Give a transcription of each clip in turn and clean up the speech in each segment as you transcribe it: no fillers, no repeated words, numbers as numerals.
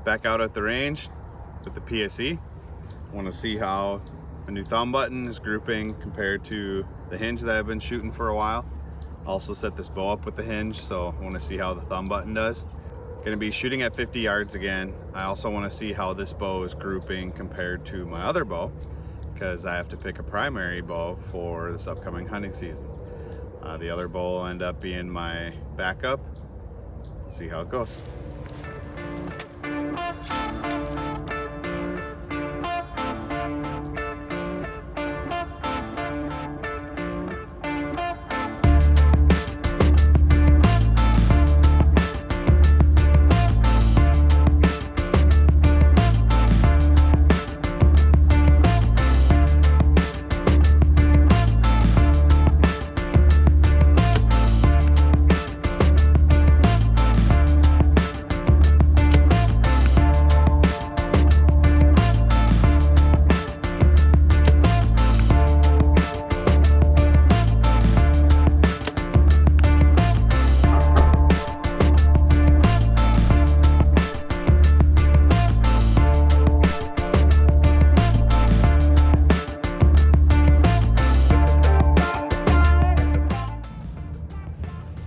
Back out at the range with the PSE. Want to see how the new thumb button is grouping compared to the hinge that I've been shooting for a while. Also set this bow up with the hinge, so I want to see how the thumb button does. Gonna be shooting at 50 yards again. I also want to see how this bow is grouping compared to my other bow, because I have to pick a primary bow for this upcoming hunting season. The other bow will end up being my backup. Let's see how it goes.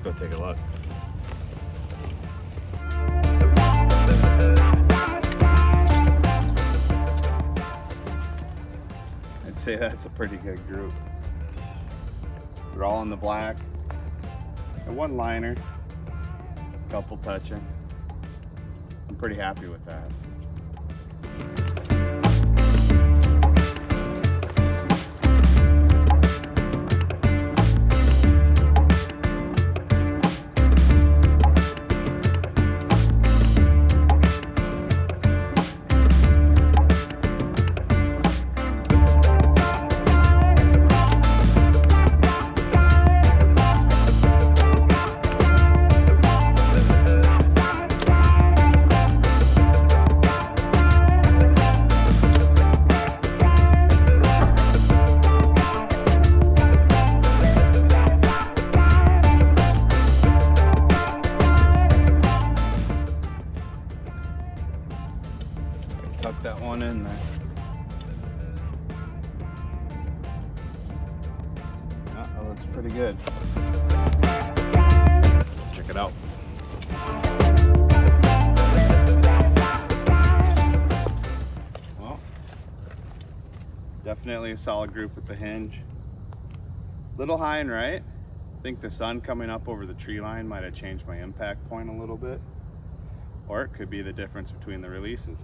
Go take a look. I'd say that's a pretty good group. They're all in the black. And one liner, a couple touching. I'm pretty happy with that. Tuck that one in there. Yeah, that looks pretty good. Check it out. Well, definitely a solid group with the hinge. Little high and right. I think the sun coming up over the tree line might have changed my impact point a little bit. Or it could be the difference between the releases.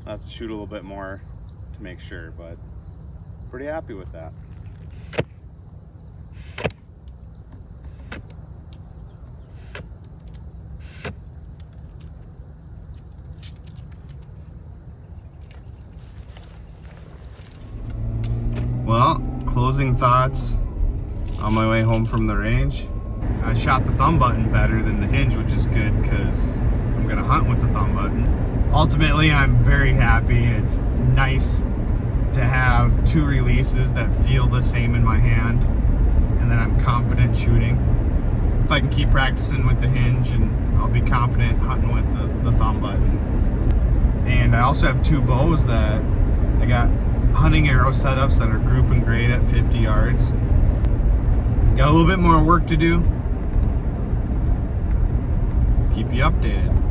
I'll have to shoot a little bit more to make sure, but pretty happy with that. Well, closing thoughts on my way home from the range. I shot the thumb button better than the hinge, which is good because I'm gonna hunt with the thumb button. Ultimately, I'm very happy. It's nice to have two releases that feel the same in my hand and that I'm confident shooting. If I can keep practicing with the hinge, and I'll be confident hunting with the thumb button. And I also have two bows that I got hunting arrow setups that are grouping great at 50 yards. Got a little bit more work to do. Keep you updated.